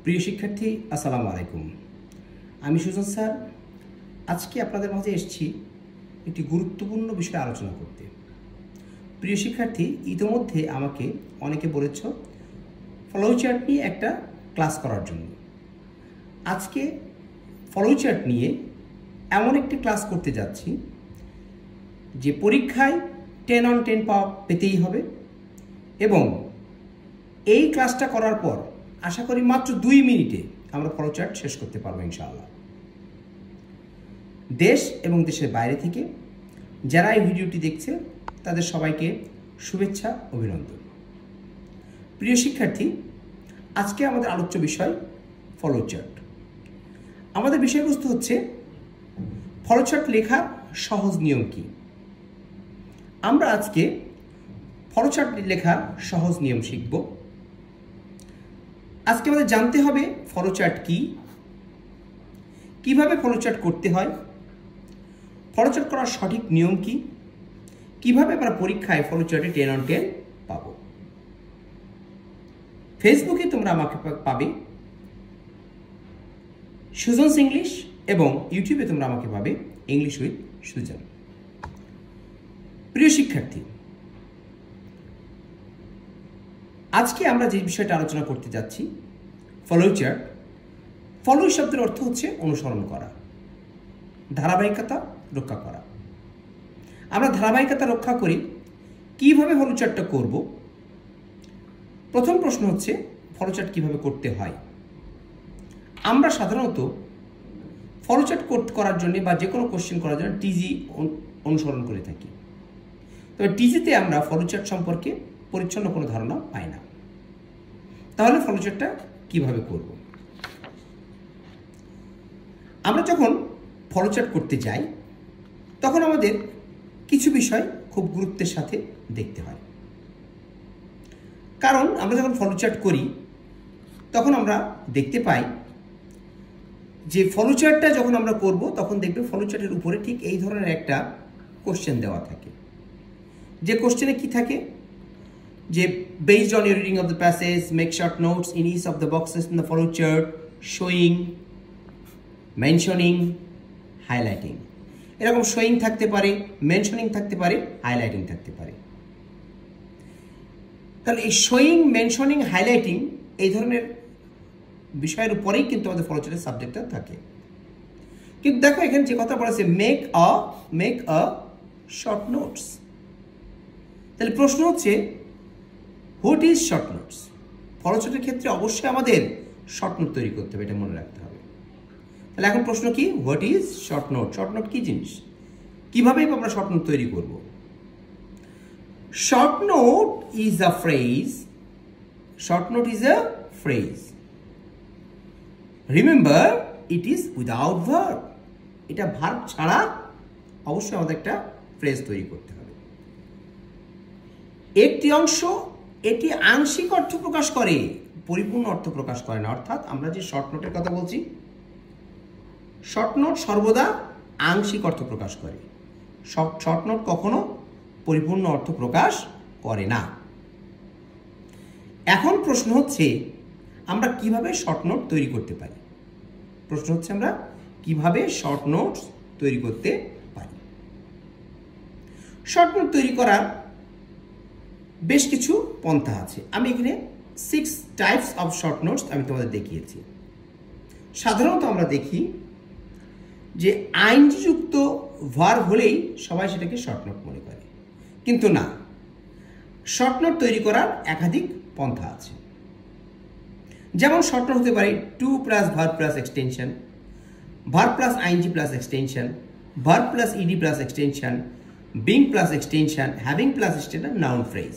প্রিয় শিক্ষার্থী, আসসালামু আলাইকুম। আমি সুজন স্যার। আজকে আপনাদের মাঝে এসেছি একটি গুরুত্বপূর্ণ বিষয়ে আলোচনা করতে। প্রিয় শিক্ষার্থী, ইতিমধ্যে আমাকে অনেকে বলেছ ফ্লোচার্ট নিয়ে একটা ক্লাস করার জন্য। আজকে ফ্লোচার্ট নিয়ে এমন একটি ক্লাস করতে যাচ্ছি যে পরীক্ষায় 10 on 10 পাওয়া পেতেই হবে, এবং এই ক্লাসটা করার পর আশা করি মাত্র 2 মিনিটে আমরা ফ্লোচার্ট শেষ করতে পারবো ইনশাআল্লাহ। দেশ এবং দেশের বাইরে থেকে যারা এই ভিডিওটি দেখছে তাদের সবাইকে শুভেচ্ছা, অভিনন্দন। প্রিয় শিক্ষার্থী, আজকে আমাদের আলোচ্য বিষয় ফ্লোচার্ট। আমাদের বিষয়বস্তু হচ্ছে ফ্লোচার্ট লেখার সহজ নিয়ম কি। আমরা আজকে ফ্লোচার্ট লেখার সহজ নিয়ম শিখব। আজকে আমাদের জানতে হবে ফ্লোচার্ট কি, কিভাবে ফ্লোচার্ট করতে হয়, ফ্লোচার্ট করার সঠিক নিয়ম কি, কিভাবে আমরা পরীক্ষায় ফ্লোচার্টে 10 on 10 পাবো। ফেসবুকে তোমরা আমাকে পাবে সুজনস ইংলিশ, এবং ইউটিউবে তোমরা আমাকে পাবে ইংলিশ উইথ সুজন। প্রিয় শিক্ষার্থী, আজকে আমরা যে বিষয়টা আলোচনা করতে যাচ্ছি ফ্লোচার্ট। ফলো শব্দের অর্থ হচ্ছে অনুসরণ করা, ধারাবাহিকতা রক্ষা করা। আমরা ধারাবাহিকতা রক্ষা করি কিভাবে ফ্লোচার্টটা করব। প্রথম প্রশ্ন হচ্ছে ফ্লোচার্ট কিভাবে করতে হয়। আমরা সাধারণত ফ্লোচার্ট করার জন্য বা যে কোনো কোশ্চেন করার জন্য টিজি অনুসরণ করে থাকি। তবে টিজিতে আমরা ফ্লোচার্ট সম্পর্কে পরিচ্ছন্ন কোনো ধারণা পাই না। তাহলে ফ্লোচার্টটা কিভাবে করব। আমরা যখন ফ্লোচার্ট করতে যাই তখন আমাদের কিছু বিষয় খুব গুরুত্বের সাথে দেখতে হয়। কারণ আমরা যখন ফ্লোচার্ট করি তখন আমরা দেখতে পাই যে ফ্লোচার্টটা যখন আমরা করব তখন দেখবে ফ্লোচার্টের উপরে ঠিক এই ধরনের একটা কোশ্চেন দেওয়া থাকে। যে কোশ্চেনে কি থাকে যে based on your reading of the passage make short notes in each of the boxes in the flowchart showing, mentioning, highlighting। এরকম showing থাকতে পারে, mentioning থাকতে পারে, highlighting থাকতে পারে। তাহলে এই showing, mentioning, highlighting এই ধরনের বিষয়ের উপরেই কিন্তু আমাদের ফ্লোচার্টের সাবজেক্টটা থাকে। কিন্তু দেখো এখানে যে কথা বলেছে মেক আ শর্ট নোটস। তাহলে প্রশ্ন হচ্ছে হোয়াট ইজ শর্ট নোটস। ফ্লোচার্টের ক্ষেত্রে অবশ্যই আমাদের শর্ট নোট তৈরি করতে হবে, এটা মনে রাখতে হবে। তাহলে এখন প্রশ্ন কি, what is short note. Short note কি জিনিস, কিভাবে আমরা শর্ট নোট তৈরি করব। Short note is a phrase. Short note is a phrase. Remember it is without verb. এটা ভার্ব ছাড়া অবশ্যই আমাদের একটা ফ্রেজ তৈরি করতে হবে। একটি অংশ এটি আংশিক অর্থ প্রকাশ করে, পরিপূর্ণ অর্থ প্রকাশ করে না। অর্থাৎ আমরা যে শর্ট নোটের কথা বলছি, শর্ট নোট সর্বদা আংশিক অর্থ প্রকাশ করে। শর্ট নোট কখনো পরিপূর্ণ অর্থ প্রকাশ করে না। এখন প্রশ্ন হচ্ছে আমরা কিভাবে শর্ট নোট তৈরি করতে পারি। প্রশ্ন হচ্ছে আমরা কিভাবে শর্ট নোট তৈরি করতে পারি। শর্ট নোট তৈরি করার বেশ কিছু পন্থা আছে। আমি এখানে 6 টাইপস অফ শর্ট নোটস আমি তোমাদের দেখিয়েছি। সাধারণত আমরা দেখি যে আইনযুক্ত ভার্ব হলেই সবাই সেটাকে শর্ট নোট মনে করে, কিন্তু না। শর্ট নোট তৈরি করার একাধিক পন্থা আছে। যেমন শর্ট নোট হতে পারে to plus verb plus extension, verb plus ING plus extension, verb plus ED plus extension, being plus extension, having plus extension, noun phrase.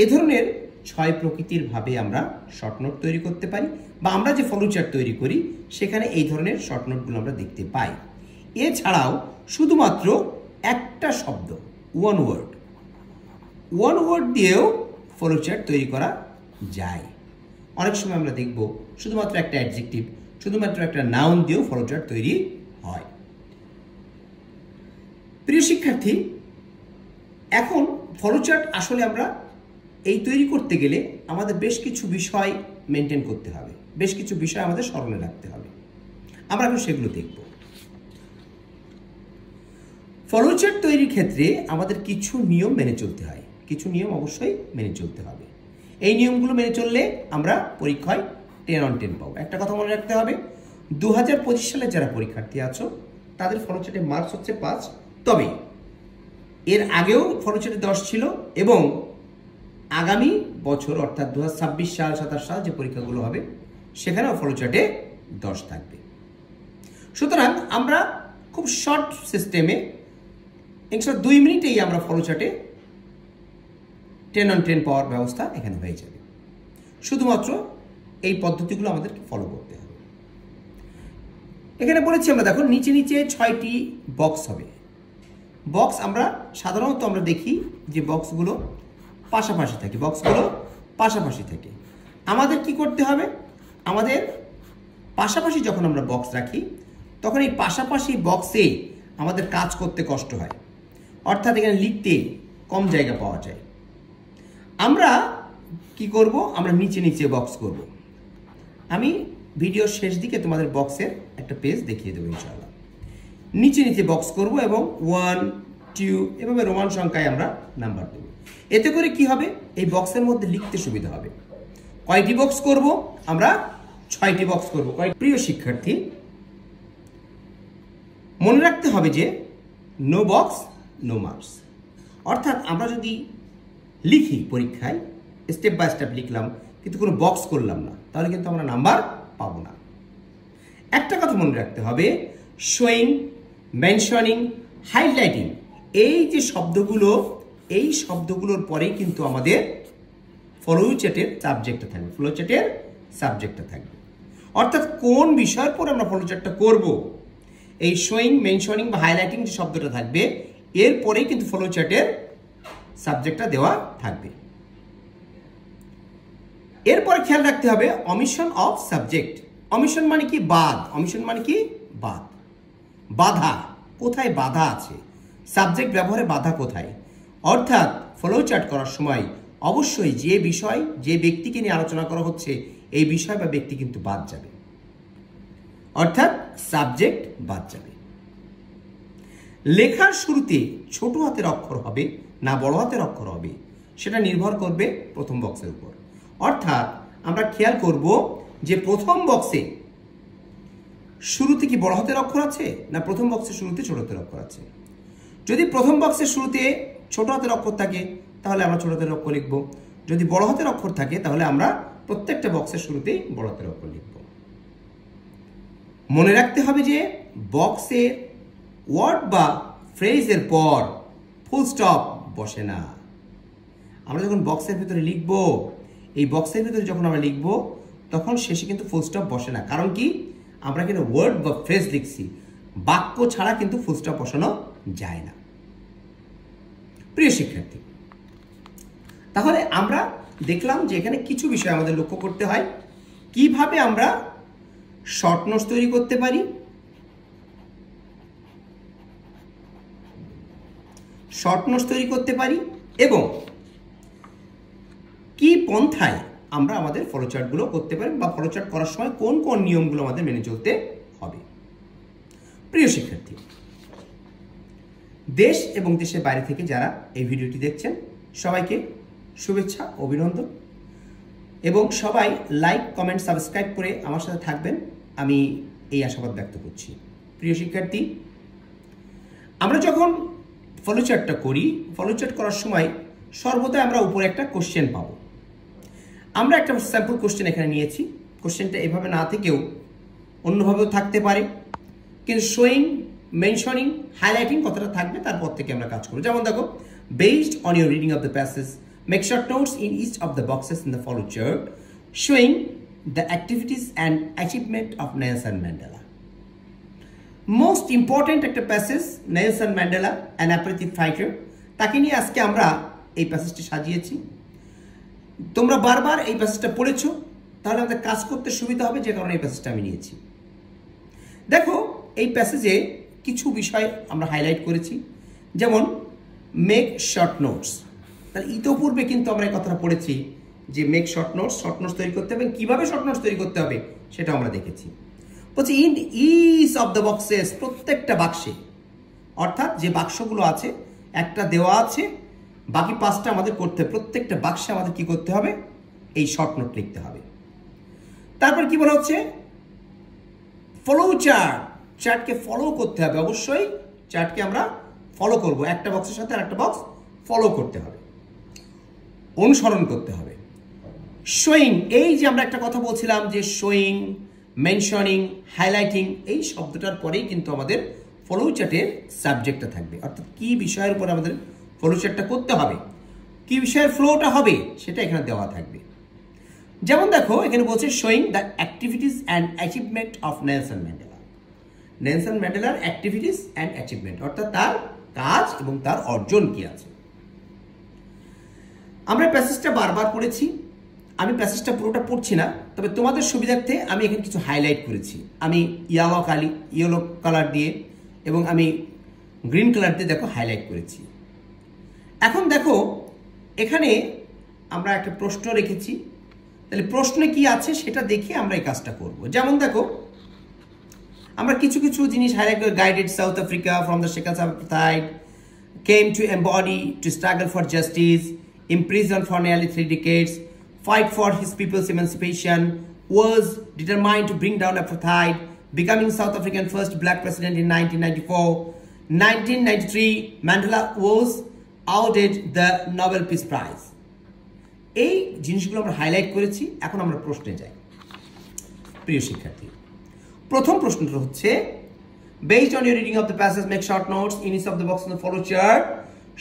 এ ধরনের 6 প্রকৃতির ভাবে আমরা শর্ট নোট তৈরি করতে পারি, বা আমরা যে ফ্লোচার্ট তৈরি করি সেখানে এই ধরনের শর্ট নোটগুলো আমরা দেখতে পাই। এছাড়াও শুধুমাত্র একটা শব্দ, ওয়ান ওয়ার্ড দিয়েও ফ্লোচার্ট তৈরি করা যায়। অনেক সময় আমরা দেখব শুধুমাত্র একটা অ্যাডজেক্টিভ, শুধুমাত্র একটা নাউন দিয়েও ফ্লোচার্ট তৈরি হয়। প্রিয় শিক্ষার্থী, এখন ফ্লোচার্ট আসলে আমরা এই তৈরি করতে গেলে আমাদের বেশ কিছু বিষয় মেনটেন করতে হবে, বেশ কিছু বিষয় আমাদের স্মরণে রাখতে হবে। আমরা এখন সেগুলো দেখব। ফলোচার্ট তৈরির ক্ষেত্রে আমাদের কিছু নিয়ম মেনে চলতে হয়, কিছু নিয়ম অবশ্যই মেনে চলতে হবে। এই নিয়মগুলো মেনে চললে আমরা পরীক্ষায় 10 on 10 পাবো। একটা কথা মনে রাখতে হবে, 2025 সালে যারা পরীক্ষার্থী আছো তাদের ফলোচার্টে মার্কস হচ্ছে 5, তবে এর আগেও ফলোচার্টে 10 ছিল এবং আগামী বছর অর্থাৎ 2026 সাল 27 সাল যে পরীক্ষাগুলো হবে সেখানেও ফলোচার্টে 10 থাকবে। সুতরাং আমরা খুব শর্ট সিস্টেমে 2 মিনিটেই আমরা ফলোচার্টে 10 on 10 পাওয়ার ব্যবস্থা এখানে হয়ে যাবে। শুধুমাত্র এই পদ্ধতিগুলো আমাদেরকে ফলো করতে হবে। এখানে বলেছি আমরা, দেখো নিচে নিচে 6টি বক্স হবে। বক্স আমরা সাধারণত আমরা দেখি যে বক্সগুলো পাশাপাশি থাকে, বক্সগুলো পাশাপাশি থাকে। আমাদের কি করতে হবে, আমাদের পাশাপাশি যখন আমরা বক্স রাখি তখন এই পাশাপাশি বক্সে আমাদের কাজ করতে কষ্ট হয়, অর্থাৎ এখানে লিখতে কম জায়গা পাওয়া যায়। আমরা কি করব, আমরা নিচে নিচে বক্স করব। আমি ভিডিওর শেষ দিকে তোমাদের বক্সের একটা পেজ দেখিয়ে দেবো ইনশাআল্লাহ। নিচে নিচে বক্স করব এবং 1, 2 এভাবে রোমান সংখ্যায় আমরা নাম্বার দেব। এতে করে কি হবে, এই বক্সের মধ্যে লিখতে সুবিধা হবে। কয়টি বক্স করব, আমরা 6টি বক্স করব। প্রিয় শিক্ষার্থী, মনে রাখতে হবে যে নো বক্স নো মার্কস, অর্থাৎ আমরা যদি লিখি পরীক্ষায় স্টেপ বাই স্টেপ লিখলাম কিন্তু কোনো বক্স করলাম না, তাহলে কিন্তু আমরা নাম্বার পাবো না। একটা কথা মনে রাখতে হবে, শোয়িং, মেনশনিং, হাইলাইটিং, এই যে শব্দগুলো, এই শব্দগুলোর পরেই কিন্তু আমাদের ফলোচার্টের সাবজেক্টটা থাকবে, ফলোচার্টের সাবজেক্টটা থাকবে। অর্থাৎ কোন বিষয়ের পর আমরা ফলোচার্টটা করব, এই শোয়িং, মেনশনিং বা হাইলাইটিং যে শব্দটা থাকবে এরপরেই কিন্তু ফলোচার্টের সাবজেক্টটা দেওয়া থাকবে। এরপরে খেয়াল রাখতে হবে অমিশন অফ সাবজেক্ট। অমিশন মানে কি, বাদ। অমিশন মানে কি, বাদ, বাধা। কোথায় বাধা আছে, সাবজেক্ট ব্যবহারে বাধা কোথায়, অর্থাৎ ফলোচার্ট করার সময় অবশ্যই যে বিষয়, যে ব্যক্তিকে নিয়ে আলোচনা করা হচ্ছে এই বিষয় বা ব্যক্তি কিন্তু বাদ যাবে, অর্থাৎ সাবজেক্ট বাদ যাবে। লেখার শুরুতে ছোট হাতের অক্ষর হবে না বড় হাতের অক্ষর হবে সেটা নির্ভর করবে প্রথম বক্সের উপর। অর্থাৎ আমরা খেয়াল করব যে প্রথম বক্সে শুরুতে কি বড় হাতের অক্ষর আছে না প্রথম বক্সের শুরুতে ছোট হাতের অক্ষর আছে। যদি প্রথম বক্সের শুরুতে ছোট হাতের অক্ষর থাকে তাহলে আমরা ছোট হাতের অক্ষর লিখব, যদি বড় হাতের অক্ষর থাকে তাহলে আমরা প্রত্যেকটা বক্সের শুরুতেই বড় হাতের অক্ষর লিখব। মনে রাখতে হবে যে বক্সের ওয়ার্ড বা ফ্রেজের পর ফুল স্টপ বসে না। আমরা যখন বক্সের ভিতরে লিখব, এই বক্সের ভিতরে যখন আমরা লিখব তখন শেষে কিন্তু ফুল স্টপ বসে না। কারণ কি, আমরা কিন্তু ওয়ার্ড বা ফ্রেজ লিখছি, বাক্য ছাড়া কিন্তু ফুল স্টপ বসানো যায় না। প্রিয় শিক্ষার্থী, তাহলে আমরা দেখলাম যে এখানে কিছু বিষয় আমাদের লক্ষ্য করতে হয়, কিভাবে আমরা শর্ট নোটস তৈরি করতে পারি, শর্ট নোটস তৈরি করতে পারি এবং কি পন্থায় আমরা আমাদের ফলোচার্টগুলো করতে পারি বা ফলোচার্ট করার সময় কোন কোন নিয়মগুলো আমাদের মেনে চলতে হবে। প্রিয় শিক্ষার্থী, দেশ এবং দেশের বাইরে থেকে যারা এই ভিডিওটি দেখছেন সবাইকে শুভেচ্ছা, অভিনন্দন এবং সবাই লাইক, কমেন্ট, সাবস্ক্রাইব করে আমার সাথে থাকবেন, আমি এই আশাবাদ ব্যক্ত করছি। প্রিয় শিক্ষার্থী, আমরা যখন ফলোচার্টটা করি, ফলোচার্ট করার সময় সর্বদা আমরা উপরে একটা কোশ্চেন পাবো। আমরা একটা স্যাম্পল কোশ্চেন এখানে নিয়েছি। কোশ্চেনটা এভাবে না থেকেও অন্যভাবেও থাকতে পারে, কিন্তু শোয়িং, মেনশনিং, হাইলাইটিং কথাটা থাকবে, তারপর থেকে আমরা কাজ করব। যেমন দেখো, based on your reading of the passage make short notes in each of the boxes in the flowchart showing the activities and achievement of Nelson Mandela. Most important একটা passage, Nelson Mandela an apartheid fighter, তাকে নিয়ে আজকে আমরা এই প্যাসেজটি সাজিয়েছি। তোমরা বারবার এই প্যাসেজটা পড়েছো, তাহলে আমাদের কাজ করতে সুবিধা হবে, যে কারণে এই প্যাসেজটা আমি নিয়েছি। দেখো, এই প্যাসেজে কিছু বিষয় আমরা হাইলাইট করেছি, যেমন মেক শর্ট নোটস। তাহলে ইতোপূর্বে কিন্তু আমরা এই কথাটা পড়েছি যে মেক শর্ট নোটস তৈরি করতে হবে, কিভাবে শর্ট নোটস তৈরি করতে হবে সেটা আমরা দেখেছি। বলছি in each of the boxes, প্রত্যেকটা বাক্সে, অর্থাৎ যে বাক্সগুলো আছে একটা দেওয়া আছে, বাকি 5টা আমাদের করতে হবে, প্রত্যেকটা বাক্সে আমাদের কি করতে হবে, এই শর্ট নোট লিখতে হবে। তারপর কি বলা হচ্ছে, ফলো চার্টকে ফলো করতে হবে, অবশ্যই চার্টকে আমরা ফলো করব, একটা বক্সের সাথে আরেকটা বক্স ফলো করতে হবে, অনুসরণ করতে হবে। শোয়িং, এই যে আমরা একটা কথা বলছিলাম যে শোয়িং, মেনশনিং, হাইলাইটিং, এই শব্দটার পরেই কিন্তু আমাদের ফলো চার্টের সাবজেক্টটা থাকবে, অর্থাৎ কি বিষয়ের উপর আমাদের ফলো চার্টটা করতে হবে, কি বিষয়ের ফ্লোটা হবে সেটা এখানে দেওয়া থাকবে। যেমন দেখো এখানে বলছে showing the activities and achievement of Nelson Mandela. Nelson ম্যান্ডেলার অ্যাক্টিভিটিস অ্যান্ড অ্যাচিভমেন্ট, অর্থাৎ তার কাজ এবং তার অর্জন কি আছে। আমরা প্যাসেজটা বারবার পড়েছি, আমি প্যাসেজটা পুরোটা পড়ছি না, তবে তোমাদের সুবিধার্থে আমি এখানে কিছু হাইলাইট করেছি। আমি ইয়েলো কালার দিয়ে এবং আমি গ্রিন কালার দিয়ে দেখো হাইলাইট করেছি। এখন দেখো এখানে আমরা একটা প্রশ্ন রেখেছি, তাহলে প্রশ্নে কি আছে সেটা দেখে আমরা এই কাজটা করব। যেমন দেখো আমরা কিছু কিছু জিনিস হাইলাইট করে, guided South Africa from the shackles of apartheid, came to embody to struggle for justice, imprisoned for nearly 3 decades, fight for his people's emancipation, was determined to bring down apartheid, becoming South African first black president in 1994. 1993, Mandela was awarded the Nobel Peace Prize. এই জিনিসগুলো আমরা highlight করেছি। এখন আমরা প্রশ্নে যাই। প্রিয় শিক্ষার্থী, প্রথম প্রশ্নটা হচ্ছে, based on your reading of the passage, make short notes in each of the box on the follow chart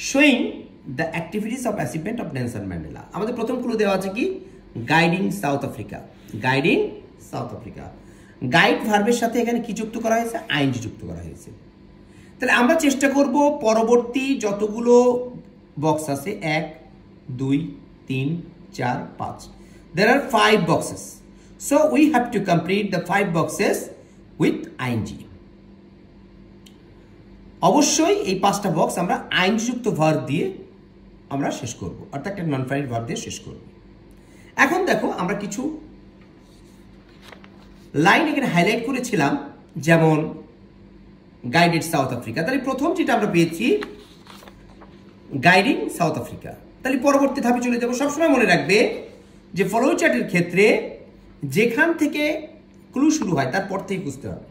showing the activities of achievement of Nelson Mandela. আমাদের প্রথম ক্লু দেওয়া আছে কি, guiding south Africa. Guiding south Africa, guide ভার্বের সাথে এখানে কি যুক্ত করা হয়েছে, আইএনজি যুক্ত করা হয়েছে। তাহলে আমরা চেষ্টা করব পরবর্তী যতগুলো বক্স আছে, 1 2 3 4 5, there are 5 boxes, so we have to complete the 5 boxes with ing. অবশ্যই এই 5টা বক্স আমরা আইএনজি যুক্ত ভার্ব দিয়ে আমরা শেষ করব, অর্থাৎ একটা নন ফাইনাইট ভার্ব দিয়ে শেষ করব। এখন দেখো আমরা কিছু লাইন এখানে হাইলাইট করেছিলাম, যেমন গাইডেড সাউথ আফ্রিকা। তাহলে প্রথম যেটা আমরা পেয়েছি গাইডিং সাউথ আফ্রিকা। তাহলে পরবর্তী ধাপে চলে যাব। সবসময় মনে রাখবে যে ফলো চার্টের ক্ষেত্রে যেখান থেকে ক্লু শুরু হয় তারপর থেকে বুঝতে হবে।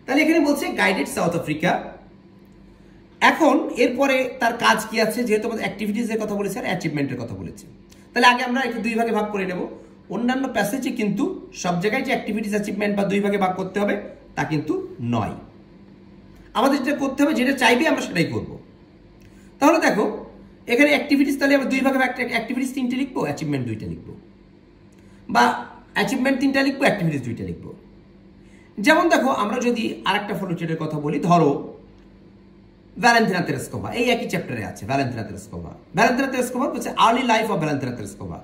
তাহলে এখানে বলছে গাইডেড সাউথ আফ্রিকা। এখন এরপরে তার কাজ কি আছে, যেহেতু আমাদের অ্যাক্টিভিটিসের কথা বলেছে আর অ্যাচিভমেন্টের কথা বলেছে, তাহলে আগে আমরা একটু 2 ভাগে ভাগ করে নেব। অন্যান্য প্যাসেজে কিন্তু সব জায়গায় যে অ্যাক্টিভিটিস অ্যাচিভমেন্ট বা 2 ভাগে ভাগ করতে হবে তা কিন্তু নয়। আমাদের যেটা করতে হবে, যেটা চাইবে আমরা সেটাই করব। তাহলে দেখো এখানে অ্যাক্টিভিটিস, তাহলে আমরা 2 ভাগে অ্যাক্টিভিটিস 3টে লিখবো, অ্যাচিভমেন্ট 2টা লিখবো, বা অ্যাচিভমেন্ট 3টা লিখবো, অ্যাক্টিভিটিস 2টা লিখবো। যেমন দেখো আমরা যদি আরেকটা ফলো চার্টের কথা বলি, ধরো ভ্যালেন্টিনা তেরেস্কোভা, এই একই চ্যাপ্টারে আছে ভ্যালেন্টিনা তেরেস্কোভা। ভ্যালেন্টিনা তেরেস্কোভা হচ্ছে early life of Valentina Tereshkova.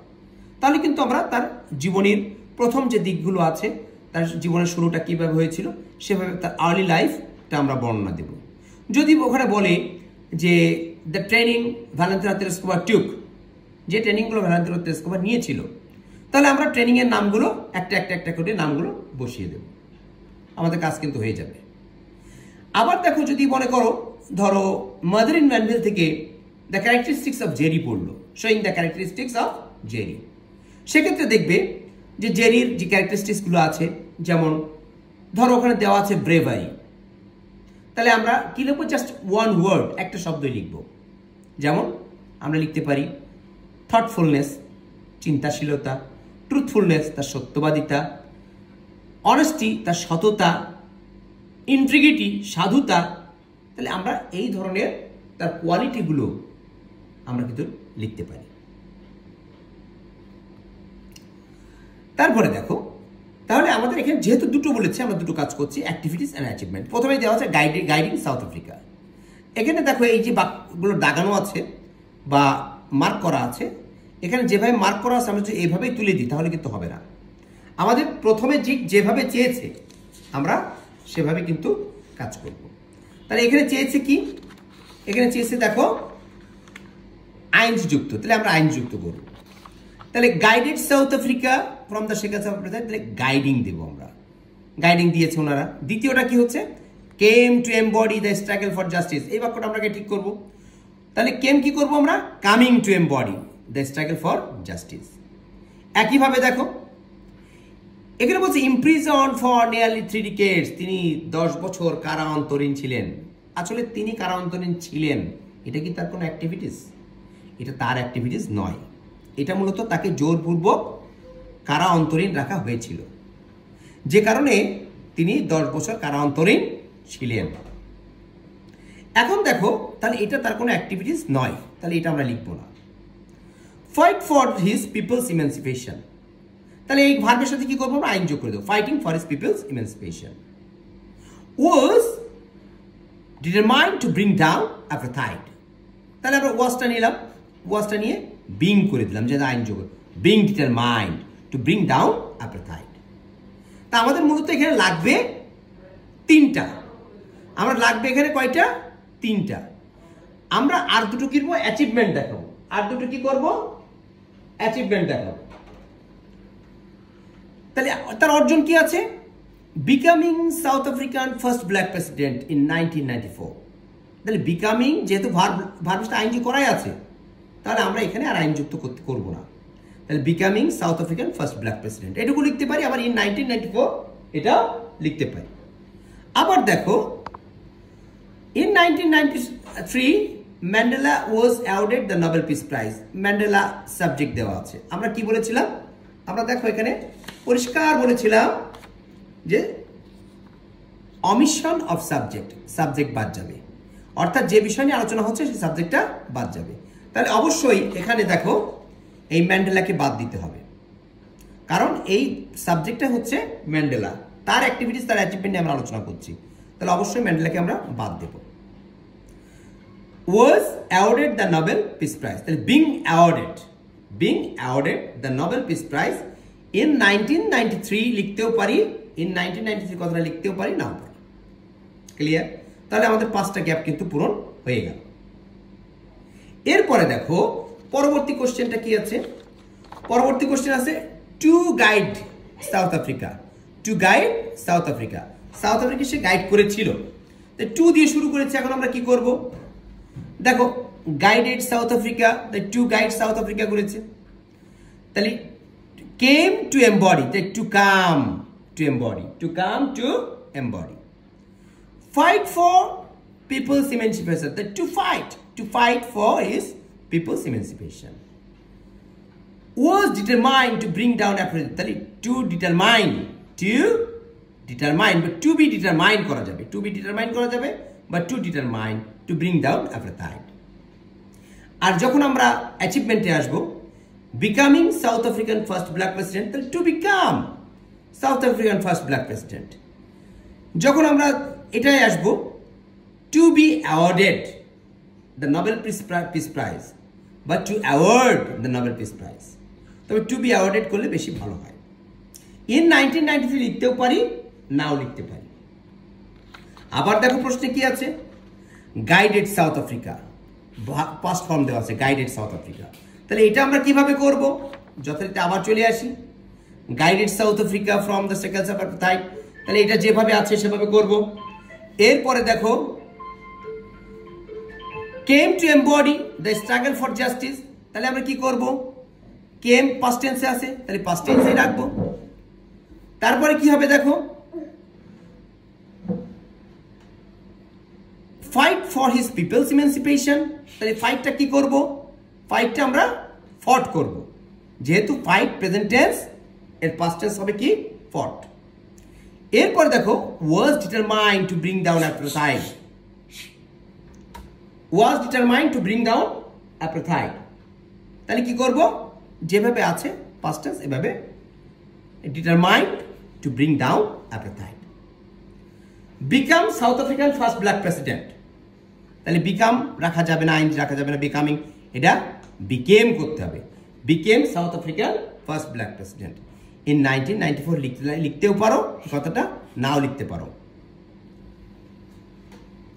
তাহলে কিন্তু আমরা তার জীবনের প্রথম যে দিকগুলো আছে, তার জীবনের শুরুটা কিভাবে হয়েছিল সেভাবে তার আর্লি লাইফটা আমরা বর্ণনা দেব। যদি ওখানে বলে যে দ্য ট্রেনিং ভ্যালেন্টিনা তেরেস্কোভা টুক, যে ট্রেনিংগুলো ভ্যালেন্টিনা তেরেস্কোভা নিয়েছিল, তাহলে আমরা ট্রেনিংয়ের নামগুলো একটা করে নামগুলো বসিয়ে দেব, আমাদের কাজ কিন্তু হয়ে যাবে। আবার দেখো যদি মনে করো, ধরো মাদারিন ম্যানভেল থেকে দ্য ক্যারেক্টারিস্টিক্স অফ জেরি পড়লো, showing the characteristics of Jerry, সেক্ষেত্রে দেখবে যে জেরির যে ক্যারেক্টারিস্টিক্সগুলো আছে, যেমন ধরো ওখানে দেওয়া আছে ব্রেভারি, তাহলে আমরা কি লিখবো, জাস্ট 1 ওয়ার্ড, একটা শব্দই লিখবো। যেমন আমরা লিখতে পারি থটফুলনেস, চিন্তাশীলতা, ট্রুথফুলনেস, তার সত্যবাদিতা, অনেস্টি, তার সততা, ইন্টিগ্রিটি, সাধুতা। তাহলে আমরা এই ধরনের তার কোয়ালিটিগুলো আমরা কিন্তু লিখতে পারি। তারপরে দেখো, তাহলে আমাদের এখানে যেহেতু 2টো বলেছে, আমরা 2টো কাজ করছি, অ্যাক্টিভিটিস অ্যান্ড অ্যাচিভমেন্ট। প্রথমে দেওয়া আছে গাইডিং সাউথ আফ্রিকা। এখানে দেখো এই যে বাক্যগুলো দাগানো আছে বা মার্ক করা আছে, এখানে যেভাবে মার্ক করা আছে আমরা যদি এইভাবেই তুলে দিই তাহলে কিন্তু হবে না। আমাদের প্রথমে যেভাবে চেয়েছে আমরা সেভাবে কিন্তু কাজ করব। তাহলে এখানে চেয়েছে কি, এখানে চেয়েছে দেখো আইনযুক্ত, তাহলে আমরা আইনযুক্ত করব। তাহলে guided South Africa from the shackles of Africa, তাহলে গাইডিং দেবো আমরা, গাইডিং দিয়েছে ওনারা। দ্বিতীয়টা কি হচ্ছে, came to embody the struggle for justice, এই বাক্যটা আমরা ঠিক করব। তাহলে কেম কি করব আমরা, coming to embody the struggle for justice. একইভাবে দেখো এখানে বলছে ইমপ্রিজন ফর নিয়ারলি 3 ডিকেডস, তিনি 10 বছর কারা অন্তরীণ ছিলেন। আসলে তিনি কারা অন্তরীণ ছিলেন, এটা কি তার কোনো অ্যাক্টিভিটিস? এটা তার অ্যাক্টিভিটিস নয়, এটা মূলত তাকে জোরপূর্বক কারা অন্তরীণ রাখা হয়েছিল, যে কারণে তিনি 10 বছর কারা অন্তরীণ ছিলেন। এখন দেখো তাহলে এটা তার কোনো অ্যাক্টিভিটিস নয়, তাহলে এটা আমরা লিখবো না। Fight for his people's emancipation, তাহলে এই ভার্বের সাথে কি করবো আমরা, আইন যোগ করে দেবো, fighting for his people's emancipation. Was determined to bring down apartheid, তাহলে আমরা ওয়াজটা নিলাম, ওয়াজটা নিয়ে বিং করে দিলাম, যে আইন যোগ, being determined to bring down apartheid. তা আমাদের মূলত এখানে লাগবে 3টা, আমরা লাগবে এখানে কয়টা, 3টা। আমরা আর দুটো কি করবো, অ্যাচিভমেন্ট দেখাবো, আর দুটো কি করবো, অ্যাচিভমেন্ট দেখাবো। তাহলে তার অর্জন কি আছে, becoming south African first black president in 1994। তাহলে বিকামিং যেহেতু ভার্বটা আইনযুক্ত করাই আছে, তাহলে আমরা এখানে আর আইনযুক্ত করবো না। তাহলে becoming south African first black president এটুকু লিখতে পারি, আবার ইন 1994 এটা লিখতে পারি। আবার দেখো in 1993 Mandela was awarded the Nobel peace prize, Mandela subject দেওয়া আছে। আমরা কি বলেছিলাম, আমরা দেখো এখানে পরিষ্কার বলেছিলাম যে অমিশন অফ সাবজেক্ট, সাবজেক্ট বাদ যাবে, অর্থাৎ যে বিষয় নিয়ে আলোচনা হচ্ছে সেই সাবজেক্টটা বাদ যাবে। তাহলে অবশ্যই এখানে দেখো এই ম্যান্ডেলাকে বাদ দিতে হবে, কারণ এই সাবজেক্টটা হচ্ছে ম্যান্ডেলা, তার অ্যাক্টিভিটিস তার অ্যাচিভমেন্ট নিয়ে আমরা আলোচনা করছি, তাহলে অবশ্যই ম্যান্ডেলাকে আমরা বাদ দেব। Was awarded the Nobel peace prize, তাহলে being awarded the Nobel peace prize in 1993 লিখতেও পারি, ইন 1993 কথাটা লিখতেও পারি, নাও পারি। ক্লিয়ার? তাহলে আমাদের 5টা গ্যাপ কিন্তু পূরণ হয়ে গেল। এরপরে দেখো পরবর্তী কোশ্চেনটা কি আছে, পরবর্তী কোশ্চেন আছে to guide South Africa, to guide South Africa, South Africa সে গাইড করেছিল, টু দিয়ে শুরু করেছে। এখন আমরা কি করব, দেখো guided South Africa, to guide South Africa করেছে, তাহলে came to embody, to come to embody, to come to embody. Fight for people's emancipation, to fight for his people's emancipation. Was determined to bring down apartheid, to determine, but to be determined করা যাবে, to be determined করা যাবে, but to determine to bring down apartheid। আর যখন আমরা অ্যাচিভমেন্টে আসব, becoming South African first black president, তাহলে to become South African first black president। যখন আমরা এটাই আসব, to be awarded the Nobel Peace Prize, but to award the Nobel Peace Prize, তবে to be awarded করলে বেশি ভালো হয়। in 1993 লিখতেও পারি, নাও লিখতে পারি। আবার দেখো প্রশ্নে কি আছে, guided South Africa, past form দেওয়া আছে, গাইডেড সাউথ আফ্রিকা। তাহলে এটা আমরা কিভাবে করব, যথারীতি আবার চলে আসি, guided South Africa from the shackles of apartheid, তাহলে এটা যেভাবে আছে সেভাবে করব। এরপরে দেখো came to embody the struggle for justice, তাহলে আমরা কি করব, came past tense আছে, তাহলে past tense এই রাখবো। তারপরে কি হবে দেখো, fight for his people's emancipation, তাহলে ফাইটটা কি করব, ফাইটটা আমরা ফট করব, যেহেতু ফাইট প্রেজেন্ট টেন্স, এর past tense হবে কি, ফট। এরপর দেখো was determined to bring down apartheid, was determined to bring down apartheid, তাহলে কি করব, যেভাবে আছে past tense এভাবে, determined to bring down apartheid। become South African first black president, তাহলে become রাখা যাবে না, আইন রাখা যাবে না, becoming এটা became করতে হবে, became South African first black president in 1994 লিখতেও পারো কথাটা, নাও লিখতে পারো।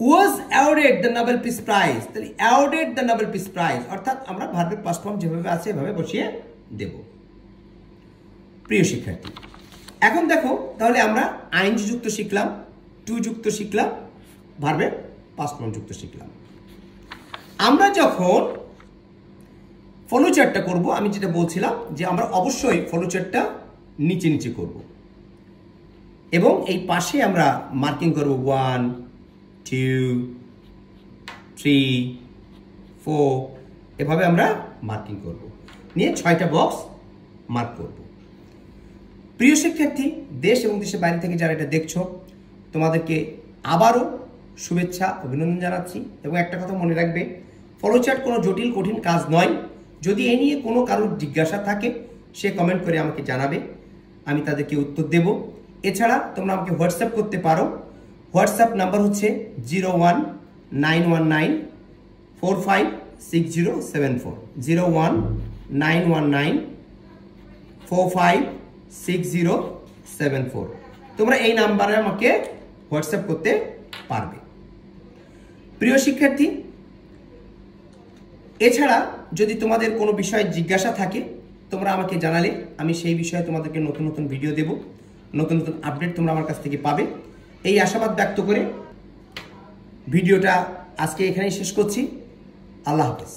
was awarded the Nobel Peace Prize, তাহলে awarded the Nobel Peace Prize, অর্থাৎ আমরা ভার্বের পাস্ট ফর্ম যেভাবে আছে এভাবে বসিয়ে দেব। প্রিয় শিক্ষার্থী, এখন দেখো তাহলে আমরা আইএনজি যুক্ত শিখলাম, টু যুক্ত শিখলাম, ভার্বের পাস্ট ফর্ম যুক্ত শিখলাম। আমরা যখন ফলো চার্টটা করব, আমি যেটা বলছিলাম যে আমরা অবশ্যই ফলো চার্টটা নিচে নিচে করব এবং এই পাশে আমরা মার্কিং করব 1 2 3 4, এভাবে আমরা মার্কিং করব, নিয়ে 6টা বক্স মার্ক করব। প্রিয় শিক্ষার্থী, দেশ এবং দেশের বাইরে থেকে যারা এটা দেখছো, তোমাদেরকে আবারও শুভেচ্ছা অভিনন্দন জানাচ্ছি। এবং একটা কথা মনে রাখবে, ফলো চার্ট কোনো জটিল কঠিন কাজ নয়। যদি এ নিয়ে কোনো কারোর জিজ্ঞাসা থাকে, সে কমেন্ট করে আমাকে জানাবে, আমি তাদেরকে উত্তর দেব। এছাড়া তোমরা আমাকে হোয়াটসঅ্যাপ করতে পারো। হোয়াটসঅ্যাপ নাম্বার হচ্ছে 01919456074, 01919456074। তোমরা এই নাম্বারে আমাকে হোয়াটসঅ্যাপ করতে পারবে। প্রিয় শিক্ষার্থী, এছাড়া যদি তোমাদের কোনো বিষয়ে জিজ্ঞাসা থাকে, তোমরা আমাকে জানালে আমি সেই বিষয়ে তোমাদেরকে নতুন নতুন ভিডিও দেব, নতুন নতুন আপডেট তোমরা আমার কাছ থেকে পাবে। এই আশাবাদ ব্যক্ত করে ভিডিওটা আজকে এখানেই শেষ করছি। আল্লাহ হাফেজ।